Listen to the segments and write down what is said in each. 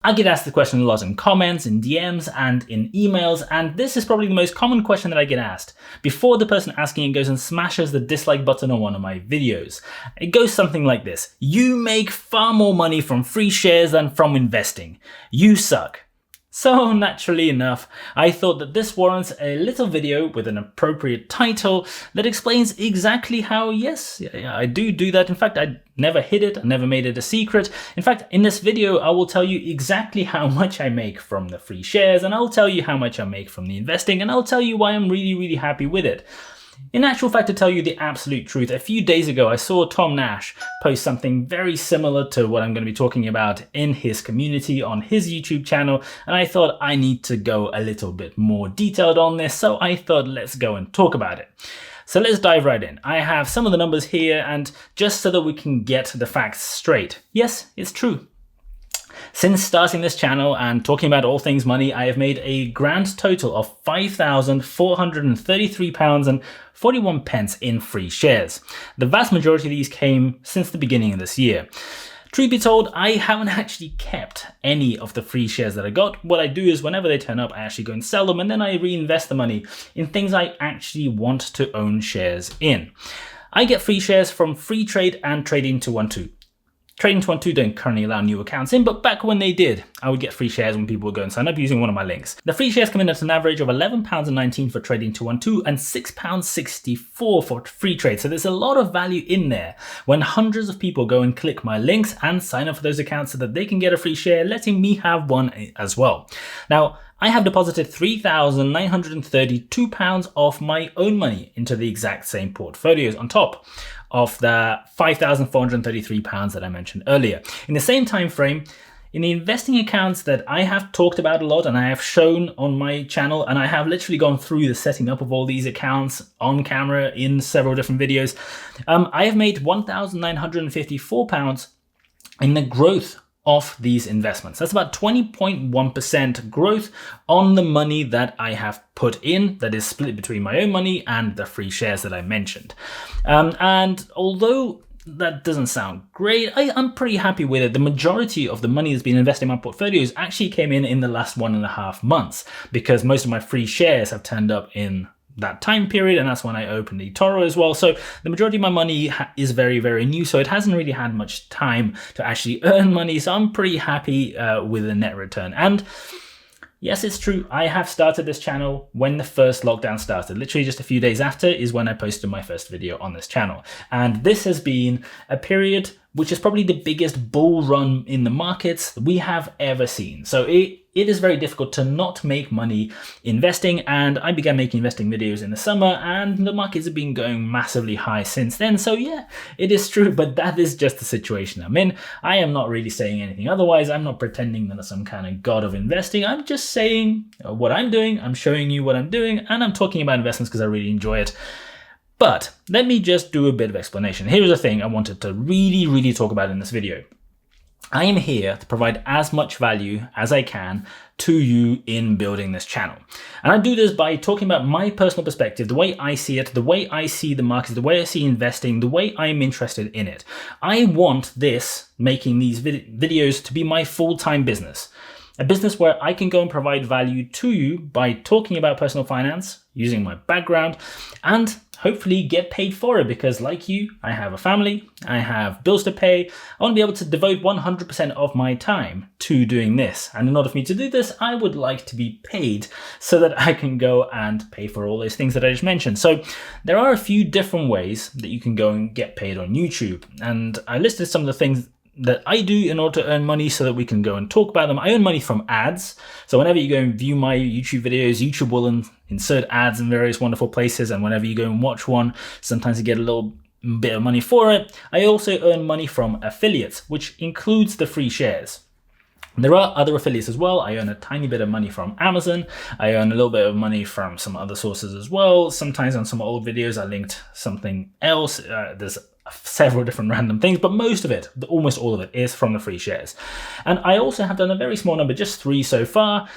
I get asked the question a lot in comments, in DMs, and in emails, and this is probably the most common question that I get asked. Before the person asking it goes and smashes the dislike button on one of my videos. It goes something like this: you make far more money from free shares than from investing. You suck. So naturally enough, I thought that this warrants a little video with an appropriate title that explains exactly how, yes, I do that. In fact, I never hid it, I never made it a secret. In fact, in this video, I will tell you exactly how much I make from the free shares, and I'll tell you how much I make from the investing, and I'll tell you why I'm really happy with it. In actual fact, to tell you the absolute truth, a few days ago I saw Tom Nash post something very similar to what I'm going to be talking about in his community on his YouTube channel, and I thought I need to go a little bit more detailed on this, so I thought let's go and talk about it. So let's dive right in. I have some of the numbers here, and just so that we can get the facts straight. Yes, it's true. Since starting this channel and talking about all things money, I have made a grand total of £5,433.41 in free shares. The vast majority of these came since the beginning of this year. Truth be told, I haven't actually kept any of the free shares that I got. What I do is whenever they turn up, I actually go and sell them, and then I reinvest the money in things I actually want to own shares in. I get free shares from Freetrade and Trading212. Trading212 don't currently allow new accounts in, but back when they did, I would get free shares when people would go and sign up using one of my links. The free shares come in at an average of £11.19 for Trading212 and £6.64 for Freetrade. So there's a lot of value in there when hundreds of people go and click my links and sign up for those accounts so that they can get a free share, letting me have one as well. Now, I have deposited £3,932 of my own money into the exact same portfolios on top of the £5,433 that I mentioned earlier. In the same time frame, in the investing accounts that I have talked about a lot and I have shown on my channel, and I have literally gone through the setting up of all these accounts on camera in several different videos, I have made £1,954 in the growth of these investments. That's about 20.1% growth on the money that I have put in, that is split between my own money and the free shares that I mentioned. And although that doesn't sound great, I'm pretty happy with it. The majority of the money that's been invested in my portfolios actually came in the last 1.5 months, because most of my free shares have turned up in that time period, and that's when I opened eToro as well. So the majority of my money is very new, so it hasn't really had much time to actually earn money, so I'm pretty happy with the net return. And yes, it's true, I have started this channel when the first lockdown started. Literally just a few days after is when I posted my first video on this channel, and this has been a period which is probably the biggest bull run in the markets we have ever seen. So it is very difficult to not make money investing, and I began making investing videos in the summer, and the markets have been going massively high since then. So yeah, it is true, but that is just the situation I'm in. I am not really saying anything otherwise. I'm not pretending that I'm some kind of god of investing. I'm just saying what I'm doing. I'm showing you what I'm doing, and I'm talking about investments because I really enjoy it. But let me just do a bit of explanation. Here's the thing I wanted to really talk about in this video. I am here to provide as much value as I can to you in building this channel. And I do this by talking about my personal perspective, the way I see it, the way I see the markets, the way I see investing, the way I'm interested in it. I want this, making these videos, to be my full-time business. A business where I can go and provide value to you by talking about personal finance, using my background, and hopefully get paid for it, because like you, I have a family, I have bills to pay. I want to be able to devote 100% of my time to doing this. And in order for me to do this, I would like to be paid so that I can go and pay for all those things that I just mentioned. So there are a few different ways that you can go and get paid on YouTube. And I listed some of the things that I do in order to earn money so that we can go and talk about them. I earn money from ads. So whenever you go and view my YouTube videos, YouTube will insert ads in various wonderful places. And whenever you go and watch one, sometimes you get a little bit of money for it. I also earn money from affiliates, which includes the free shares. There are other affiliates as well. I earn a tiny bit of money from Amazon. I earn a little bit of money from some other sources as well. Sometimes on some old videos, I linked something else. There's several different random things, but most of it, almost all of it, is from the free shares. And I also have done a very small number, just 3 so far,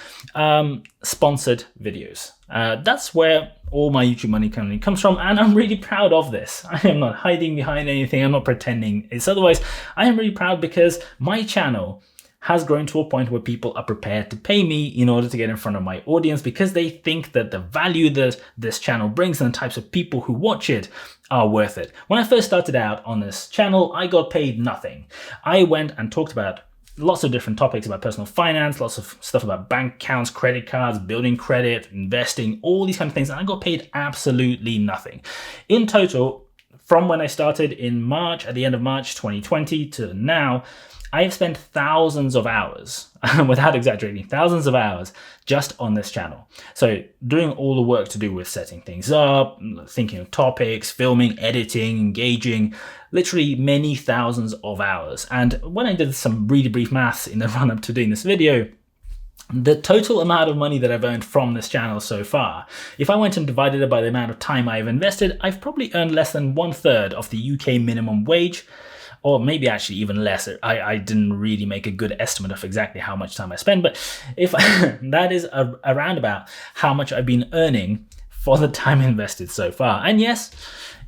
sponsored videos. That's where all my YouTube money currently comes from, and I'm really proud of this. I am not hiding behind anything. I'm not pretending it's otherwise. I am really proud because my channel has grown to a point where people are prepared to pay me in order to get in front of my audience because they think that the value that this channel brings and the types of people who watch it are worth it. When I first started out on this channel, I got paid nothing. I went and talked about lots of different topics about personal finance, lots of stuff about bank accounts, credit cards, building credit, investing, all these kind of things, and I got paid absolutely nothing. In total, from when I started in March, at the end of March 2020 to now, I have spent thousands of hours, without exaggerating, thousands of hours just on this channel. So doing all the work to do with setting things up, thinking of topics, filming, editing, engaging, literally many thousands of hours. And when I did some really brief maths in the run up to doing this video, the total amount of money that I've earned from this channel so far, if I went and divided it by the amount of time I've invested, I've probably earned less than 1/3 of the UK minimum wage, or maybe actually even less. I didn't really make a good estimate of exactly how much time I spend, but if that is around about how much I've been earning for the time invested so far. And yes,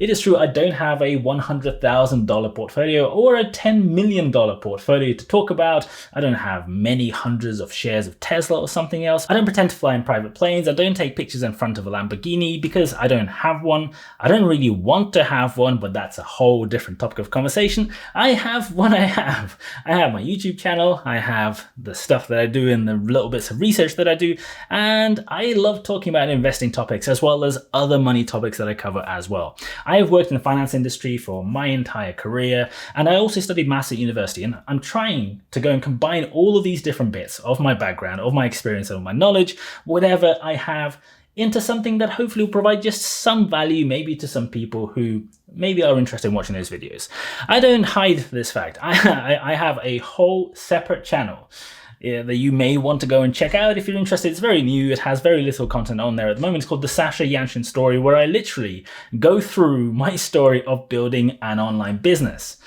it is true, I don't have a $100,000 portfolio or a $10 million portfolio to talk about. I don't have many hundreds of shares of Tesla or something else. I don't pretend to fly in private planes. I don't take pictures in front of a Lamborghini because I don't have one. I don't really want to have one, but that's a whole different topic of conversation. I have what I have. I have my YouTube channel. I have the stuff that I do and the little bits of research that I do. And I love talking about investing topics as well as other money topics that I cover as well. I have worked in the finance industry for my entire career, and I also studied maths at university, and I'm trying to go and combine all of these different bits of my background, of my experience, of my knowledge, whatever I have, into something that hopefully will provide just some value maybe to some people who maybe are interested in watching those videos. I don't hide this fact. I have a whole separate channel that you may want to go and check out if you're interested. It's very new. It has very little content on there at the moment. It's called The Sasha Yanshin Story, where I literally go through my story of building an online business,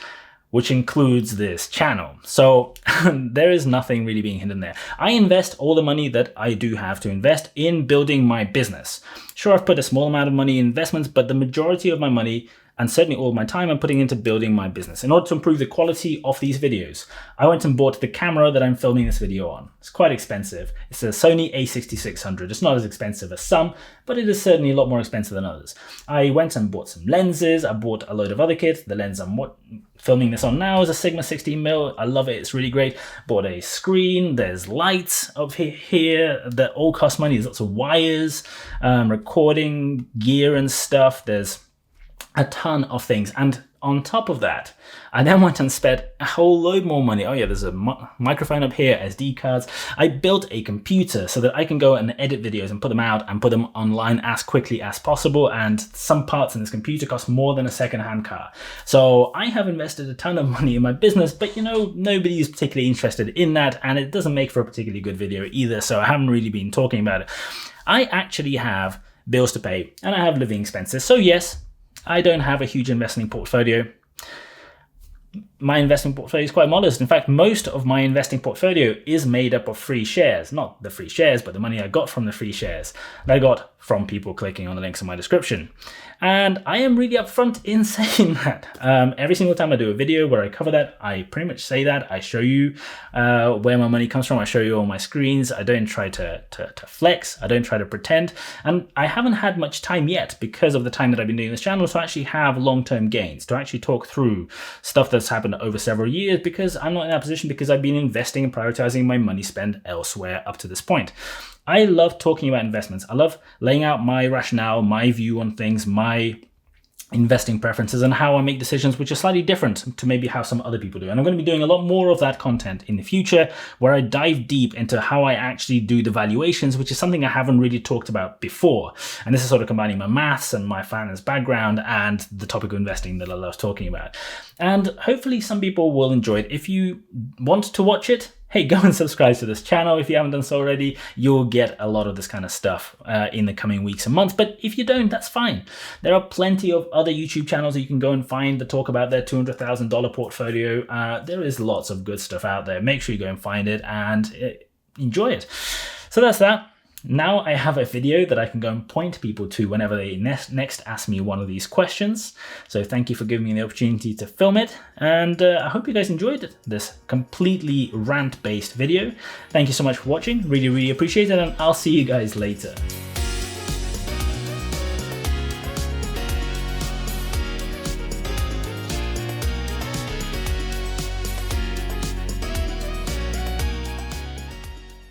which includes this channel. So there is nothing really being hidden there. I invest all the money that I do have to invest in building my business. Sure, I've put a small amount of money in investments, but the majority of my money, and certainly all my time, I'm putting into building my business. In order to improve the quality of these videos, I went and bought the camera that I'm filming this video on. It's quite expensive. It's a Sony a6600. It's not as expensive as some, but it is certainly a lot more expensive than others. I went and bought some lenses. I bought a load of other kits. The lens I'm filming this on now is a Sigma 16mm. I love it. It's really great. Bought a screen. There's lights up here that all cost money. There's lots of wires, recording gear and stuff. There's a ton of things. And on top of that, I then went and spent a whole load more money. Oh yeah, there's a microphone up here, SD cards. I built a computer so that I can go and edit videos and put them out and put them online as quickly as possible. And some parts in this computer cost more than a second-hand car. So I have invested a ton of money in my business, but you know, nobody is particularly interested in that, and it doesn't make for a particularly good video either. So I haven't really been talking about it. I actually have bills to pay and I have living expenses. So yes, I don't have a huge investing portfolio. My investment portfolio is quite modest. In fact, most of my investing portfolio is made up of free shares. Not the free shares, but the money I got from the free shares that I got from people clicking on the links in my description. And I am really upfront in saying that. Every single time I do a video where I cover that, I pretty much say that. I show you where my money comes from. I show you all my screens. I don't try to flex. I don't try to pretend. And I haven't had much time yet because of the time that I've been doing this channel to actually have long-term gains, to actually talk through stuff that's happened over several years, because I'm not in that position because I've been investing and prioritizing my money spent elsewhere up to this point. I love talking about investments. I love laying out my rationale, my view on things, my investing preferences, and how I make decisions which are slightly different to maybe how some other people do. And I'm going to be doing a lot more of that content in the future, where I dive deep into how I actually do the valuations, which is something I haven't really talked about before. And this is sort of combining my maths and my finance background and the topic of investing that I love talking about. And hopefully some people will enjoy it. If you want to watch it, hey, go and subscribe to this channel if you haven't done so already. You'll get a lot of this kind of stuff in the coming weeks and months. But if you don't, that's fine. There are plenty of other YouTube channels that you can go and find that talk about their $200,000 portfolio. There is lots of good stuff out there. Make sure you go and find it and enjoy it. So that's that. Now I have a video that I can go and point people to whenever they next ask me one of these questions. So thank you for giving me the opportunity to film it. And I hope you guys enjoyed this completely rant-based video. Thank you so much for watching. Really, really appreciate it. And I'll see you guys later.